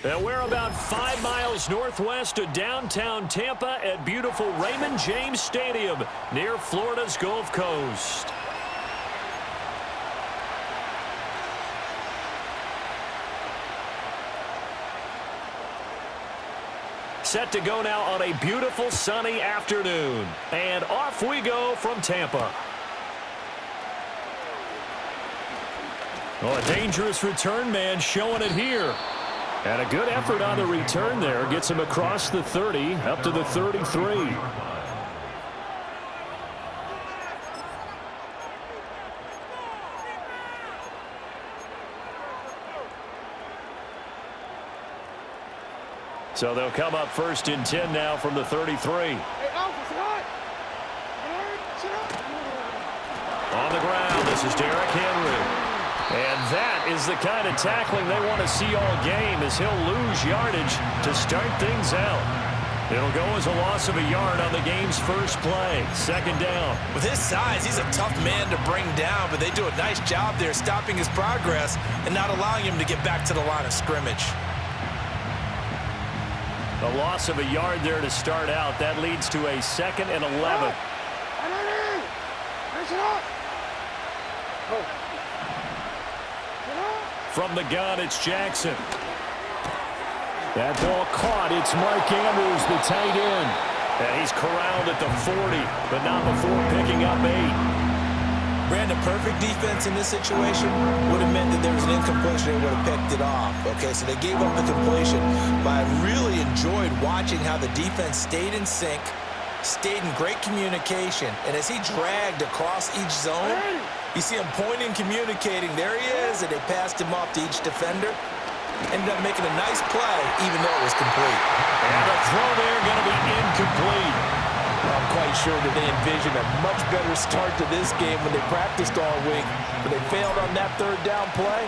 And we're about 5 miles northwest of downtown Tampa at beautiful Raymond James Stadium near Florida's Gulf Coast. Set to go now on a beautiful sunny afternoon. And off we go from Tampa. Oh, a dangerous return man showing it here. And a good effort on the return there. Gets him across the 30, up to the 33. So they'll come up first and 10 now from the 33. On the ground, this is Derrick Henry. And that is the kind of tackling they want to see all game, as he'll lose yardage to start things out. It'll go as a loss of a yard on the game's first play. Second down. With his size, he's a tough man to bring down, but they do a nice job there stopping his progress and not allowing him to get back to the line of scrimmage. A loss of a yard there to start out. That leads to a 2nd and 11. From the gun, it's Jackson. That ball caught. It's Mark Andrews, the tight end. And he's corralled at the 40, but not before picking up 8. Brandon, perfect defense in this situation would have meant that there was an incompletion. They would have picked it off. Okay, so they gave up the completion, but I really enjoyed watching how the defense stayed in sync, stayed in great communication, and as he dragged across each zone, you see him pointing, communicating. There he is, and they passed him off to each defender. Ended up making a nice play, even though it was complete. And the throw there going to be incomplete. I'm quite sure that they envisioned a much better start to this game when they practiced all week, but they failed on that third down play.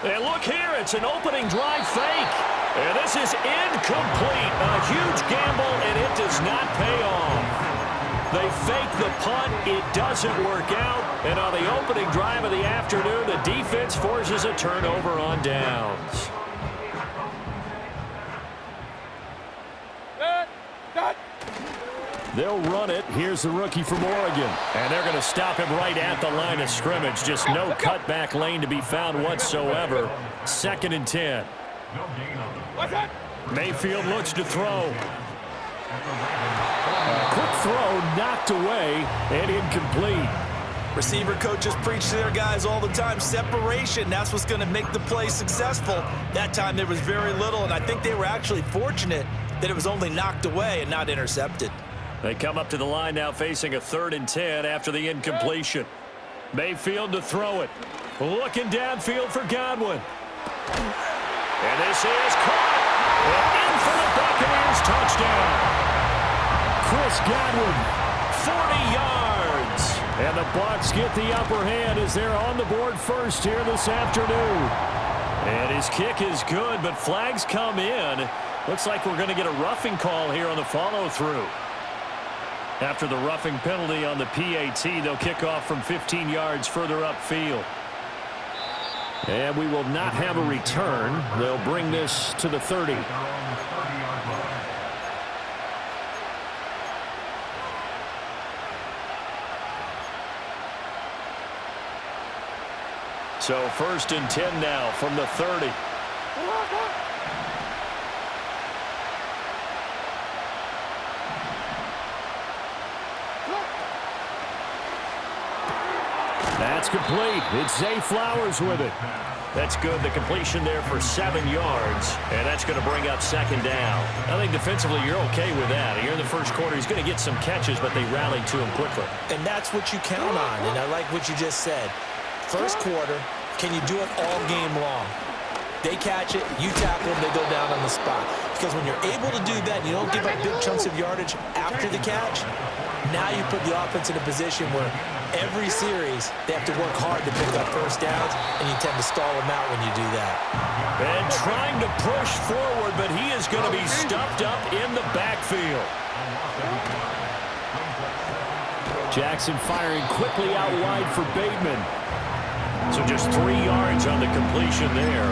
And look here, it's an opening drive fake. And this is incomplete. A huge gamble, and it does not pay off. They fake the punt. It doesn't work out. And on the opening drive of the afternoon, the defense forces a turnover on downs. They'll run it. Here's the rookie from Oregon. And they're going to stop him right at the line of scrimmage. Just no cutback lane to be found whatsoever. 2nd and 10. Mayfield looks to throw. A quick throw knocked away and incomplete. Receiver coaches preach to their guys all the time. Separation, that's what's going to make the play successful. That time there was very little, and I think they were actually fortunate that it was only knocked away and not intercepted. They come up to the line now facing a 3rd and 10 after the incompletion. Mayfield to throw it. Looking downfield for Godwin. And this is caught. And in for the Buccaneers touchdown. Chris Godwin, 40 yards. And the Bucs get the upper hand as they're on the board first here this afternoon. And his kick is good, but flags come in. Looks like we're going to get a roughing call here on the follow-through. After the roughing penalty on the PAT, they'll kick off from 15 yards further upfield. And we will not have a return. They'll bring this to the 30. So 1st and 10 now from the 30. That's complete. It's Zay Flowers with it. That's good. The completion there for 7 yards. And that's going to bring up 2nd down. I think defensively you're okay with that. Here in the first quarter, he's going to get some catches, but they rallied to him quickly. And that's what you count on. And I like what you just said. First quarter, can you do it all game long? They catch it, you tackle them, they go down on the spot. Because when you're able to do that and you don't give up big chunks of yardage after the catch, now you put the offense in a position where every series they have to work hard to pick up first downs, and you tend to stall them out when you do that. And trying to push forward, but he is going to be stuffed up in the backfield. Jackson firing quickly out wide for Bateman. So just 3 yards on the completion there.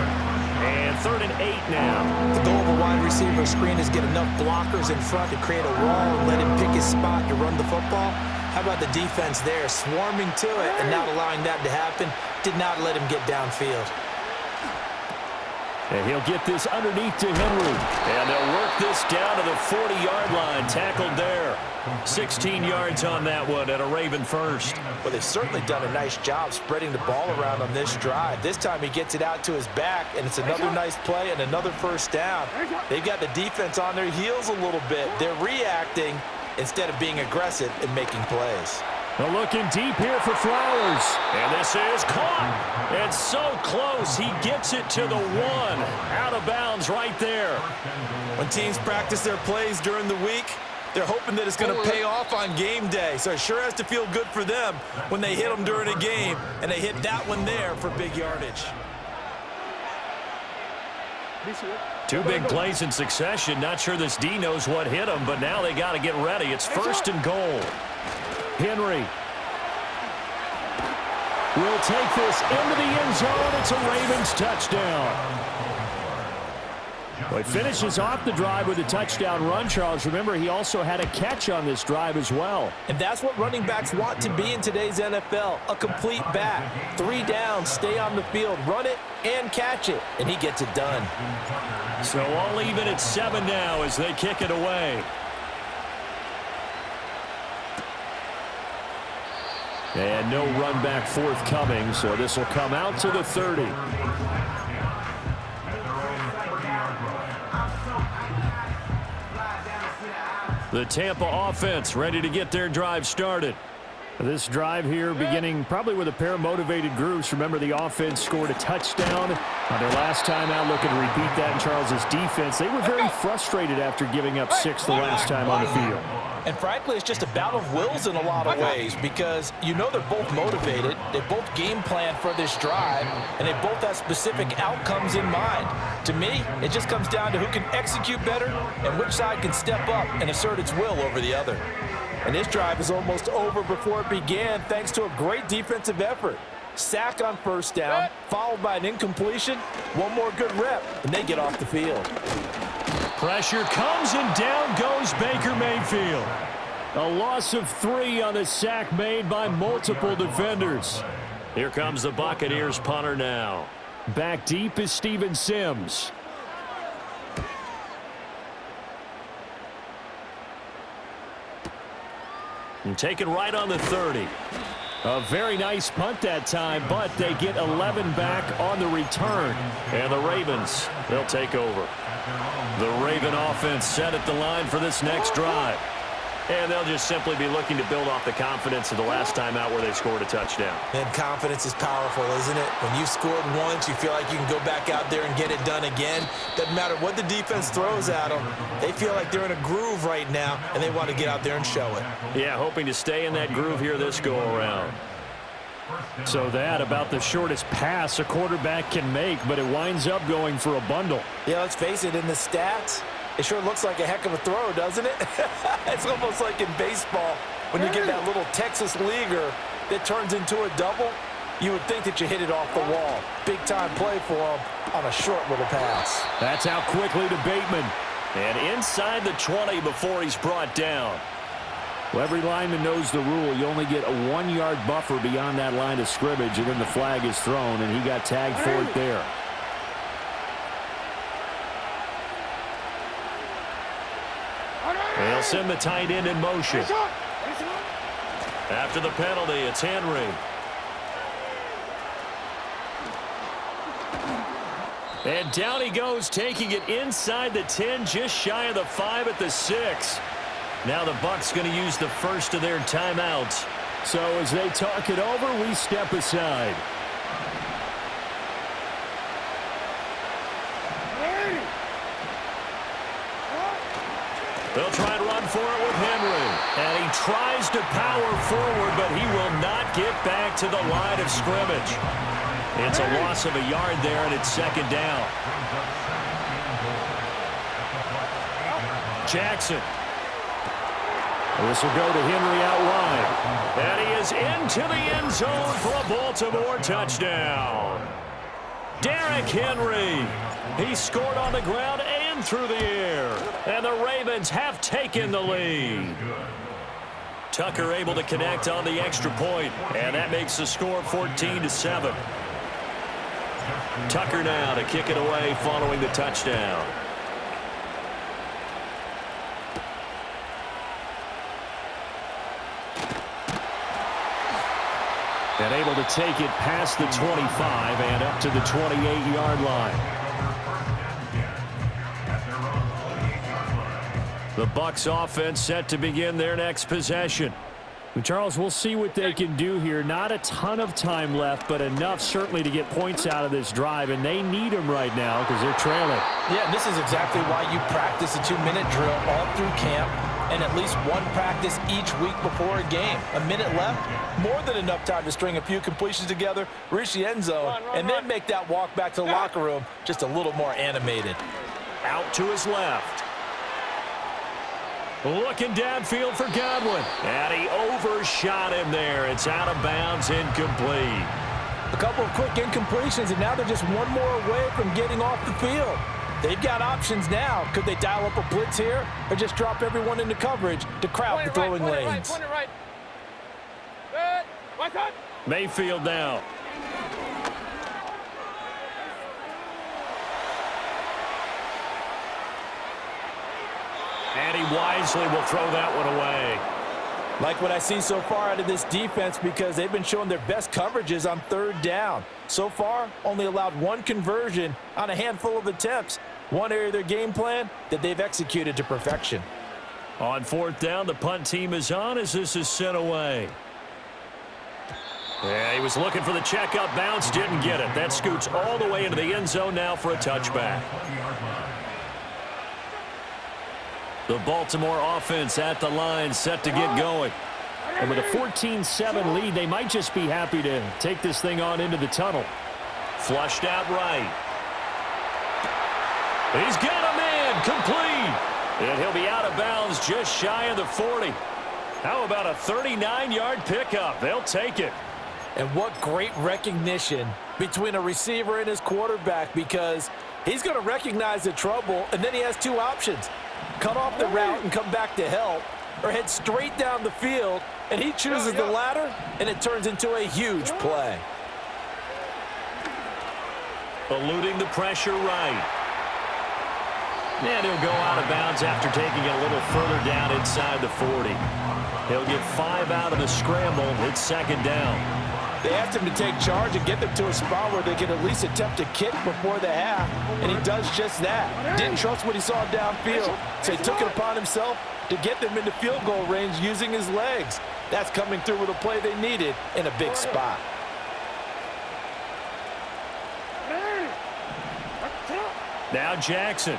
And 3rd and 8 now. The goal of a wide receiver screen is get enough blockers in front to create a wall and let him pick his spot to run the football. How about the defense there, swarming to it and not allowing that to happen? Did not let him get downfield. And he'll get this underneath to Henry. And they'll work this down to the 40-yard line. Tackled there. 16 yards on that one and a Raven first. Well, they've certainly done a nice job spreading the ball around on this drive. This time he gets it out to his back, and it's another nice play and another first down. They've got the defense on their heels a little bit. They're reacting instead of being aggressive and making plays. They're looking deep here for Flowers. And this is caught. And so close. He gets it to the 1. Out of bounds right there. When teams practice their plays during the week, they're hoping that it's going to pay off on game day. So it sure has to feel good for them when they hit them during a game, and they hit that one there for big yardage. 2 big plays in succession. Not sure this D knows what hit him, but now they got to get ready. It's 1st and goal. Henry will take this into the end zone. It's a Ravens touchdown. Well, he finishes off the drive with a touchdown run, Charles. Remember, he also had a catch on this drive as well. And that's what running backs want to be in today's NFL, a complete back. 3 down, stay on the field, run it, and catch it, and he gets it done. So all even at 7 now as they kick it away. And no run back forthcoming, so this will come out to the 30. The Tampa offense ready to get their drive started. This drive here beginning probably with a pair of motivated groups. Remember, the offense scored a touchdown on their last time out. Looking to repeat that in Charles's defense. They were very frustrated after giving up 6 the last time on the field. And frankly, it's just a battle of wills in a lot of ways because you know they're both motivated. They both game plan for this drive, and they both have specific outcomes in mind. To me, it just comes down to who can execute better and which side can step up and assert its will over the other. And this drive is almost over before it began thanks to a great defensive effort. Sack on 1st down, followed by an incompletion. One more good rep, and they get off the field. Pressure comes, and down goes Baker Mayfield. A loss of 3 on the sack made by multiple defenders. Here comes the Buccaneers punter now. Back deep is Steven Sims. And taken right on the 30. A very nice punt that time, but they get 11 back on the return. And the Ravens, they'll take over. The Raven offense set at the line for this next drive. And they'll just simply be looking to build off the confidence of the last time out where they scored a touchdown. And confidence is powerful, isn't it? When you've scored once, you feel like you can go back out there and get it done again. Doesn't matter what the defense throws at them. They feel like they're in a groove right now, and they want to get out there and show it. Yeah, hoping to stay in that groove here this go-around. So that about the shortest pass a quarterback can make, but it winds up going for a bundle. Yeah, let's face it, in the stats, it sure looks like a heck of a throw, doesn't it? It's almost like in baseball when you get that little Texas leaguer that turns into a double. You would think that you hit it off the wall. Big-time play for him on a short little pass. That's out quickly to Bateman. And inside the 20 before he's brought down. Well, every lineman knows the rule. You only get a 1-yard buffer beyond that line of scrimmage, and then the flag is thrown, and he got tagged for it there. They'll send the tight end in motion. After the penalty, it's Henry. And down he goes, taking it inside the 10, just shy of the 5 at the 6. Now the Bucs going to use the first of their timeouts. So as they talk it over, we step aside. They'll try and run for it with Henry. And he tries to power forward, but he will not get back to the line of scrimmage. It's a loss of a yard there, and it's 2nd down. Jackson. This will go to Henry out wide. And he is into the end zone for a Baltimore touchdown. Derrick Henry. He scored on the ground and through the air. And the Ravens have taken the lead. Tucker able to connect on the extra point, and that makes the score 14-7. Tucker now to kick it away following the touchdown. And able to take it past the 25 and up to the 28-yard line. The Bucs offense set to begin their next possession. Charles, we'll see what they can do here. Not a ton of time left, but enough certainly to get points out of this drive, and they need them right now because they're trailing. Yeah, this is exactly why you practice a 2-minute drill all through camp and at least one practice each week before a game. A minute left, more than enough time to string a few completions together, reach the end zone, and then make that walk back to the locker room just a little more animated. Out to his left. Looking downfield for Godwin. And he overshot him there. It's out of bounds, incomplete. A couple of quick incompletions, and now they're just one more away from getting off the field. They've got options now. Could they dial up a blitz here or just drop everyone into coverage to crowd the throwing lanes? Right. Good. Watch out. Mayfield now. And he wisely will throw that one away. Like what I see so far out of this defense because they've been showing their best coverages on third down. So far, only allowed one conversion on a handful of attempts. One area of their game plan that they've executed to perfection. On fourth down, the punt team is on as this is sent away. Yeah, he was looking for the checkup bounce, didn't get it. That scoots all the way into the end zone now for a touchback. The Baltimore offense at the line, set to get going. And with a 14-7 lead, they might just be happy to take this thing on into the tunnel. Flushed out right. He's got a man, complete. And he'll be out of bounds just shy of the 40. How about a 39-yard pickup? They'll take it. And what great recognition between a receiver and his quarterback because he's going to recognize the trouble, and then he has two options. Cut off the route and come back to help, or head straight down the field, and he chooses the latter, and it turns into a huge play. Eluding the pressure right. And he'll go out of bounds after taking it a little further down inside the 40. He'll get 5 out of the scramble. It's second down. They asked him to take charge and get them to a spot where they could at least attempt a kick before the half, and he does just that. Didn't trust what he saw downfield, so he took it upon himself to get them into field goal range using his legs. That's coming through with a play they needed in a big spot. Now Jackson.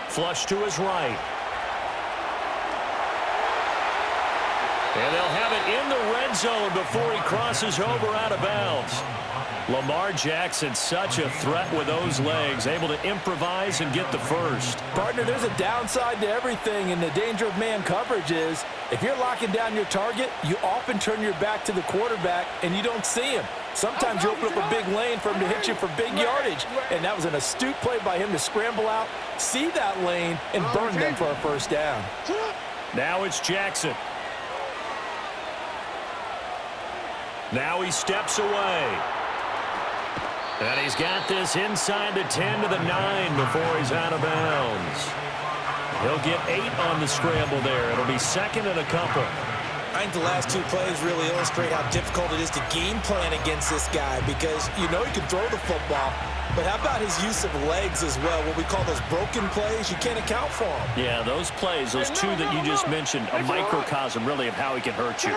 Flush to his right. And they'll have it in the red zone before he crosses over out of bounds. Lamar Jackson, such a threat with those legs, able to improvise and get the first. Partner, there's a downside to everything, and the danger of man coverage is if you're locking down your target, you often turn your back to the quarterback and you don't see him. Sometimes you open up a big lane for him to hit you for big yardage, and that was an astute play by him to scramble out, see that lane, and burn them for a first down. Now it's Jackson. Now he steps away. And he's got this inside the 10 to the 9 before he's out of bounds. He'll get 8 on the scramble there. It'll be second and a couple. I think the last two plays really illustrate how difficult it is to game plan against this guy because you know he can throw the football, but how about his use of legs as well? What we call those broken plays, you can't account for them. Yeah, those plays, those two that you just mentioned, a microcosm really of how he can hurt you.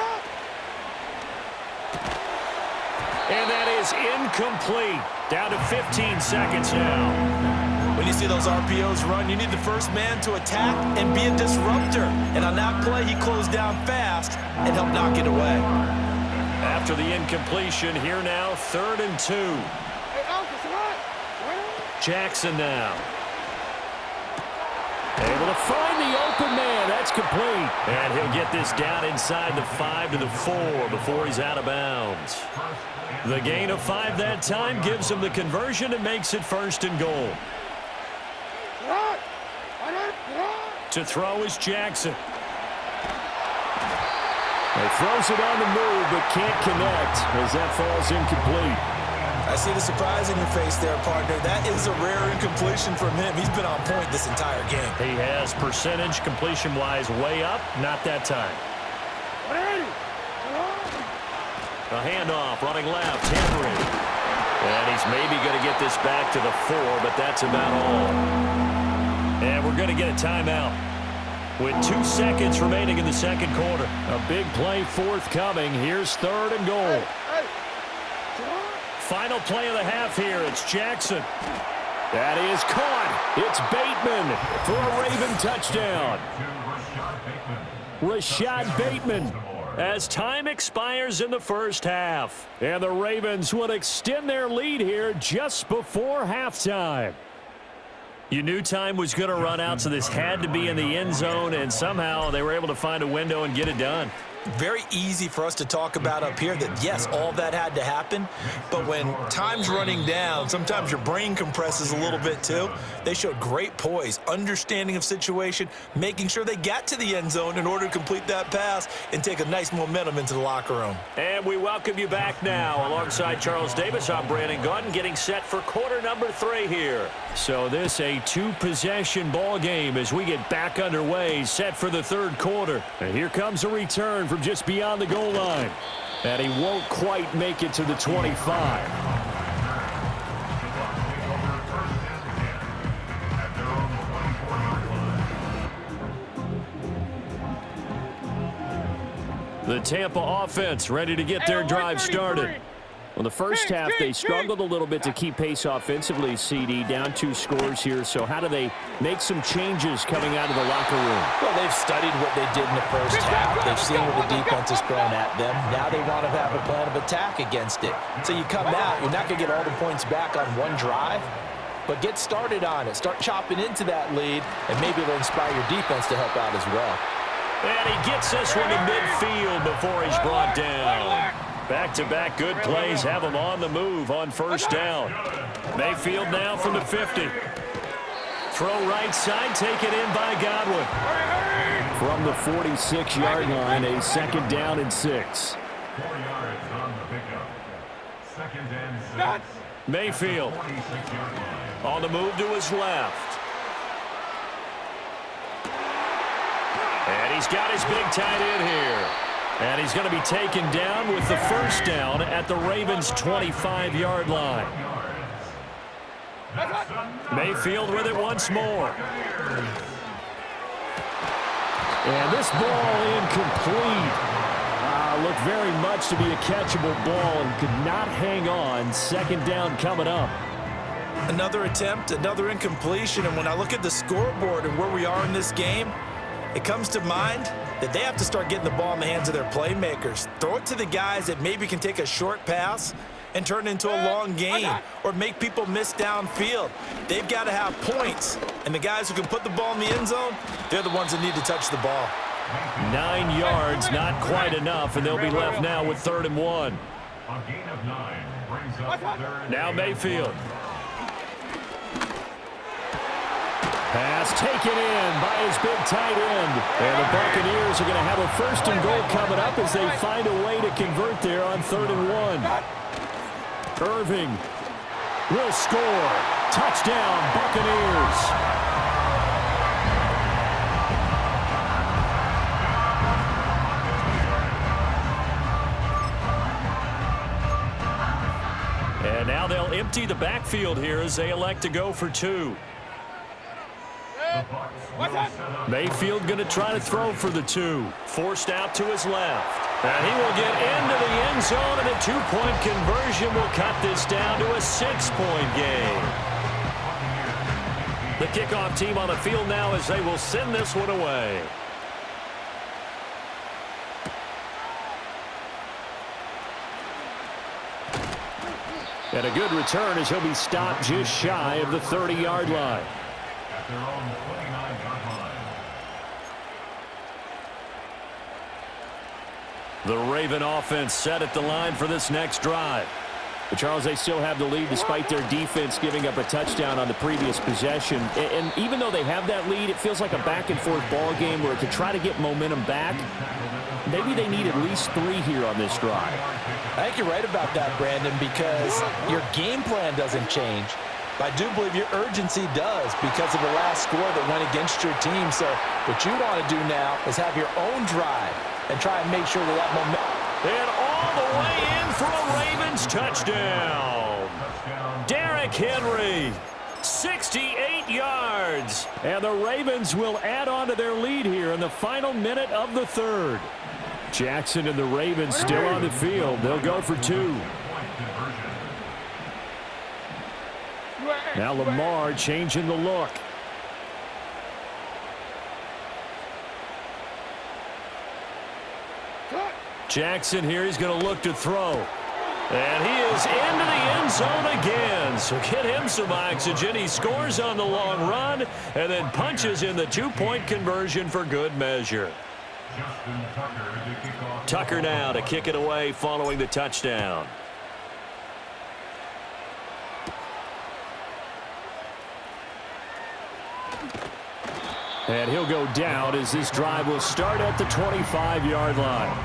And that is incomplete. Down to 15 seconds now. When you see those RPOs run, you need the first man to attack and be a disruptor. And on that play, he closed down fast and helped knock it away. After the incompletion, here now, 3rd and 2. Jackson now. Able to find the open man. That's complete. And he'll get this down inside the 5 to the 4 before he's out of bounds. The gain of 5 that time gives him the conversion and makes it 1st and goal. To throw is Jackson. He throws it on the move but can't connect as that falls incomplete. I see the surprise in your face there, partner. That is a rare incompletion from him. He's been on point this entire game. He has percentage completion-wise way up, not that time. A handoff, running left, Henry. And he's maybe going to get this back to the 4, but that's about all. And we're going to get a timeout with 2 seconds remaining in the second quarter. A big play forthcoming. Here's 3rd and goal. Final play of the half here. It's Jackson. That is caught. It's Bateman for a Raven touchdown. Rashad Bateman. As time expires in the first half. And the Ravens would extend their lead here just before halftime. You knew time was going to run out, so this had to be in the end zone, and somehow they were able to find a window and get it done. Very easy for us to talk about up here that, yes, all that had to happen. But when time's running down, sometimes your brain compresses a little bit too. They showed great poise, understanding of situation, making sure they got to the end zone in order to complete that pass and take a nice momentum into the locker room. And we welcome you back now. Alongside Charles Davis, I'm Brandon Gaudin, getting set for quarter number 3 here. So this a 2-possession ball game as we get back underway, set for the 3rd quarter. And here comes a return from just beyond the goal line. And he won't quite make it to the 25. The Tampa offense ready to get their drive started. Well, the first half, they struggled a little bit to keep pace offensively, CD, down 2 scores here. So how do they make some changes coming out of the locker room? Well, they've studied what they did in the first half. They've seen what the defense is throwing at them. Now they want to have a plan of attack against it. So you come out, you're not going to get all the points back on one drive, but get started on it. Start chopping into that lead, and maybe it'll inspire your defense to help out as well. And he gets this one to midfield before he's brought down. Back-to-back good plays have him on the move on 1st down. Mayfield now from the 50. Throw right side, taken in by Godwin. From the 46-yard line, a 2nd down and 6. 4 yards on the pickup. 2nd and 6. Mayfield on the move to his left. And he's got his big tight end here. And he's going to be taken down with the 1st down at the Ravens' 25-yard line. Mayfield with it once more. And this ball incomplete. Looked very much to be a catchable ball and could not hang on. 2nd down coming up. Another attempt, another incompletion, and when I look at the scoreboard and where we are in this game, it comes to mind that they have to start getting the ball in the hands of their playmakers. Throw it to the guys that maybe can take a short pass and turn it into a long gain or make people miss downfield. They've got to have points, and the guys who can put the ball in the end zone, they're the ones that need to touch the ball. 9 yards, not quite enough, and they'll be left now with 3rd and 1. A gain of 9 brings up 3rd. Now Mayfield. Pass taken in by his big tight end. And the Buccaneers are going to have a 1st and goal coming up as they find a way to convert there on 3rd and 1. Irving will score. Touchdown, Buccaneers. And now they'll empty the backfield here as they elect to go for 2. Mayfield going to try to throw for the 2. Forced out to his left. And he will get into the end zone, and a 2-point conversion will cut this down to a 6-point game. The kickoff team on the field now as they will send this one away. And a good return as he'll be stopped just shy of the 30-yard line. At their own 29-yard line. The Raven offense set at the line for this next drive. But Charles, they still have the lead despite their defense giving up a touchdown on the previous possession. And even though they have that lead, it feels like a back-and-forth ball game where to try to get momentum back, maybe they need at least 3 here on this drive. I think you're right about that, Brandon, because your game plan doesn't change. But I do believe your urgency does because of the last score that went against your team. So what you want to do now is have your own drive and try and make sure that momentum. And all the way in for a Ravens touchdown. Derrick Henry, 68 yards. And the Ravens will add on to their lead here in the final minute of the 3rd. Jackson and the Ravens still on the field. They'll go for 2. Now Lamar changing the look. Jackson here, he's going to look to throw. And he is into the end zone again. So get him some oxygen. He scores on the long run and then punches in the 2-point conversion for good measure. Tucker now to kick it away following the touchdown. And he'll go down as this drive will start at the 25-yard line.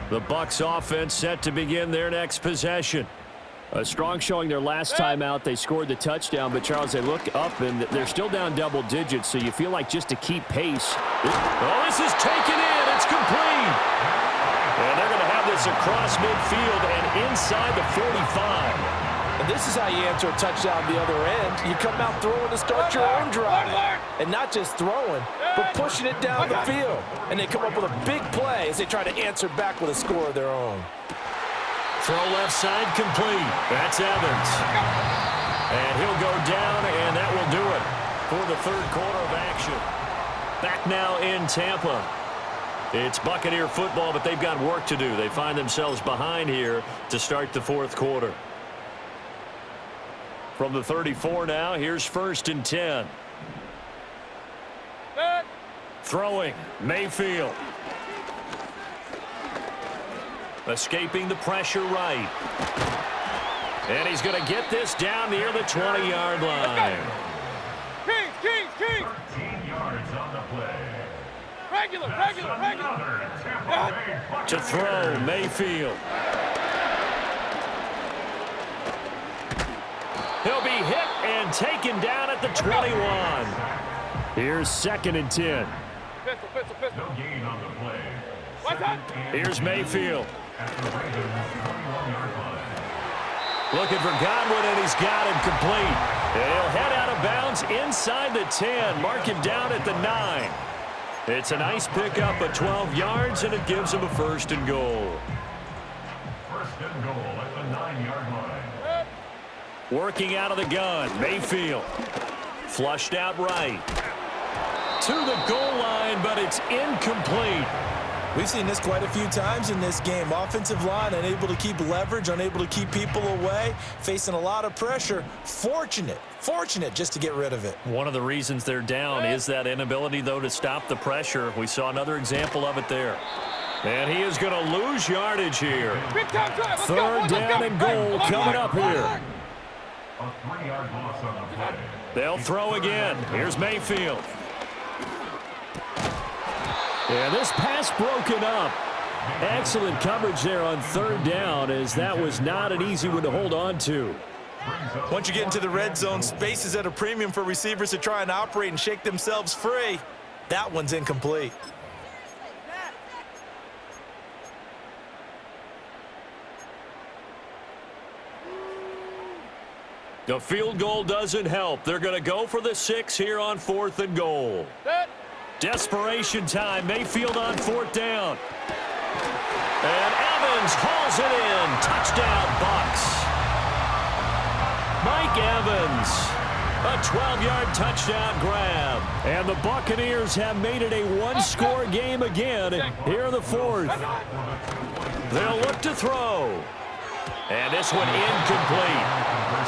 The Bucs offense set to begin their next possession. A strong showing their last time out. They scored the touchdown, but Charles, they look up and they're still down double digits, so you feel like just to keep pace. Oh, this is taken in. It's complete. And they're going to have this across midfield and inside the 45. And this is how you answer a touchdown the other end. You come out throwing to start your own drive. And not just throwing, but pushing it down the field. And they come up with a big play as they try to answer back with a score of their own. Throw left side complete. That's Evans. And he'll go down, and that will do it for the 3rd quarter of action. Back now in Tampa. It's Buccaneer football, but they've got work to do. They find themselves behind here to start the 4th quarter. From the 34 now, here's 1st and 10. Throwing, Mayfield. Escaping the pressure right. And he's going to get this down near the 20-yard line. Kings. 13 yards on the play. Regular. To throw, Mayfield. He'll be hit and taken down at the 21. Here's 2nd and 10. Pistol. No gain on the play. What's that? Here's Mayfield. At the Ravens' 21-yard line. Looking for Godwin, and he's got him complete. And he'll head out of bounds inside the 10. Mark him down at the 9. It's a nice pickup of 12 yards, and it gives him a 1st and goal. 1st and goal at the 9-yard line. Working out of the gun, Mayfield. Flushed out right. To the goal line, but it's incomplete. We've seen this quite a few times in this game. Offensive line unable to keep leverage, unable to keep people away, facing a lot of pressure. Fortunate just to get rid of it. One of the reasons they're down is that inability, though, to stop the pressure. We saw another example of it there. And he is going to lose yardage here. 3rd down and goal coming up here. A 3-yard loss on the play. They'll throw again. Here's Mayfield. And this pass broken up. Excellent coverage there on 3rd down, as that was not an easy one to hold on to. Once you get into the red zone, space is at a premium for receivers to try and operate and shake themselves free. That one's incomplete. The field goal doesn't help. They're going to go for the 6 here on 4th and goal. Desperation time. Mayfield on 4th down. And Evans hauls it in. Touchdown, Bucs. Mike Evans, a 12-yard touchdown grab. And the Buccaneers have made it a one-score game again here in the 4th. They'll look to throw. And this one incomplete.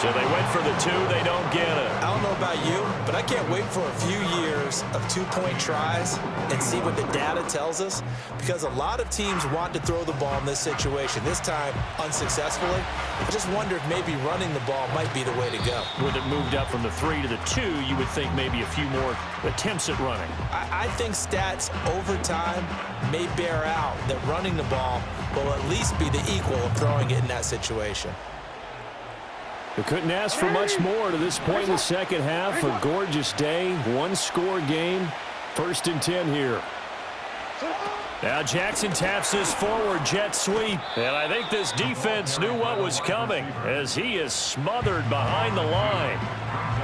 So they went for the two. They don't get it. I don't know about you, but I can't wait for a few years of two-point tries and see what the data tells us, because a lot of teams want to throw the ball in this situation, this time unsuccessfully. I just wonder if maybe running the ball might be the way to go. With it moved up from the 3 to the 2, you would think maybe a few more attempts at running. I think stats over time may bear out that running the ball will at least be the equal of throwing it in that situation. They couldn't ask for much more to this point in the second half. A gorgeous day, one-score game. 1st and 10 here. Now Jackson taps this forward jet sweep. And I think this defense knew what was coming as he is smothered behind the line.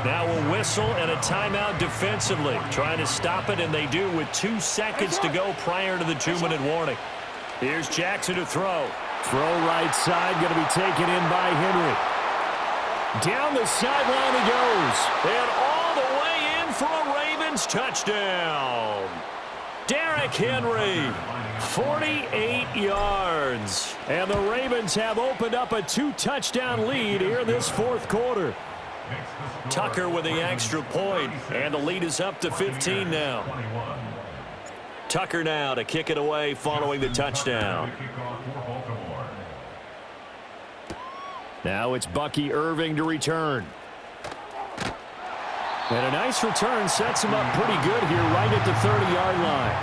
Now a whistle and a timeout defensively. Trying to stop it, and they do with 2 seconds to go prior to the 2-minute warning. Here's Jackson to throw. Throw right side, going to be taken in by Henry. Down the sideline he goes. And all the way in for a Ravens touchdown. Derrick Henry, 48 yards. And the Ravens have opened up a 2-touchdown lead here in this 4th quarter. Tucker with the extra point, and the lead is up to 15 now. Tucker now to kick it away following the touchdown. Now it's Bucky Irving to return. And a nice return sets him up pretty good here right at the 30-yard line.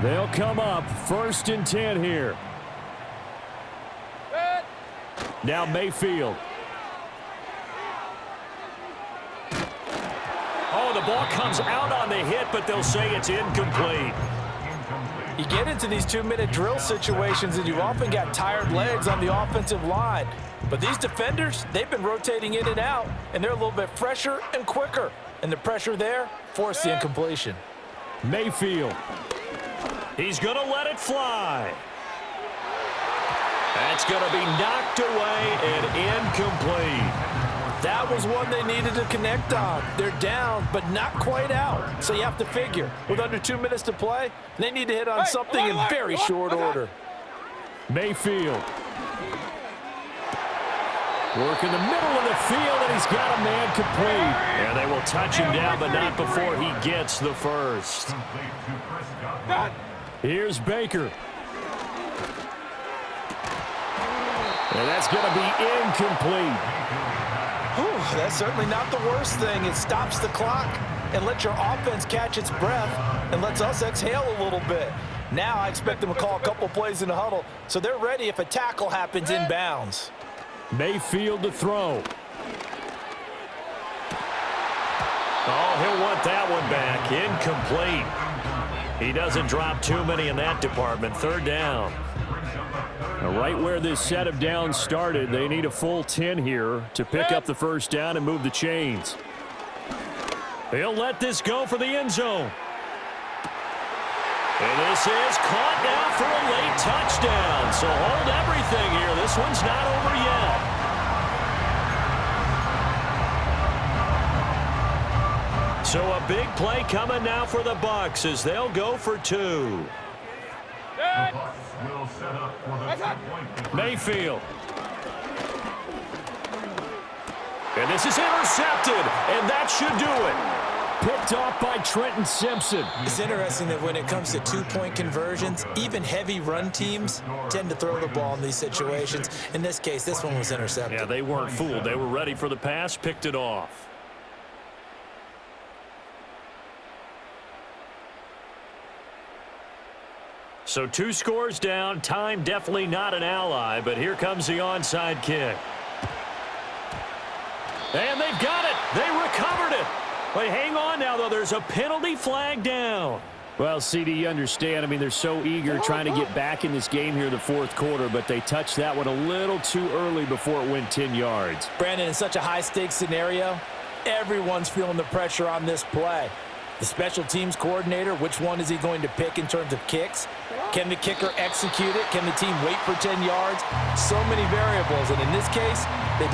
They'll come up 1st and 10 here. Now Mayfield. Oh, the ball comes out on the hit, but they'll say it's incomplete. You get into these 2-minute drill situations, and you've often got tired legs on the offensive line. But these defenders, they've been rotating in and out, and they're a little bit fresher and quicker. And the pressure there forced the incompletion. Mayfield. He's going to let it fly. That's going to be knocked away and incomplete. That was one they needed to connect on. They're down, but not quite out. So you have to figure, with under 2 minutes to play, they need to hit on something in very short order. Mayfield. Work in the middle of the field, and he's got a man complete. And they will touch him down, but not before he gets the first. Here's Baker. And that's going to be incomplete. Whew, that's certainly not the worst thing. It stops the clock and lets your offense catch its breath and lets us exhale a little bit. Now I expect them to call a couple plays in the huddle, so they're ready if a tackle happens inbounds. Mayfield to throw. Oh, he'll want that one back. Incomplete. He doesn't drop too many in that department. 3rd down. Now, right where this set of downs started, they need a full 10 here to pick up the 1st down and move the chains. He'll let this go for the end zone. And this is caught now for a late touchdown. So hold everything here. This one's not over yet. So a big play coming now for the Bucs as they'll go for 2. Mayfield. And this is intercepted, and that should do it. Picked off by Trenton Simpson. It's interesting that when it comes to 2-point conversions, even heavy run teams tend to throw the ball in these situations. In this case, this one was intercepted. Yeah, they weren't fooled. They were ready for the pass, picked it off. So 2 scores down. Time definitely not an ally, but here comes the onside kick. And they've got it. They recovered it. Wait, hang on now, though. There's a penalty flag down. Well, CD, you understand. I mean, they're so eager trying to get back in this game here in the 4th quarter, but they touched that one a little too early before it went 10 yards. Brandon, in such a high-stakes scenario, everyone's feeling the pressure on this play. The special teams coordinator, which one is he going to pick in terms of kicks? Can the kicker execute it? Can the team wait for 10 yards? So many variables, and in this case, they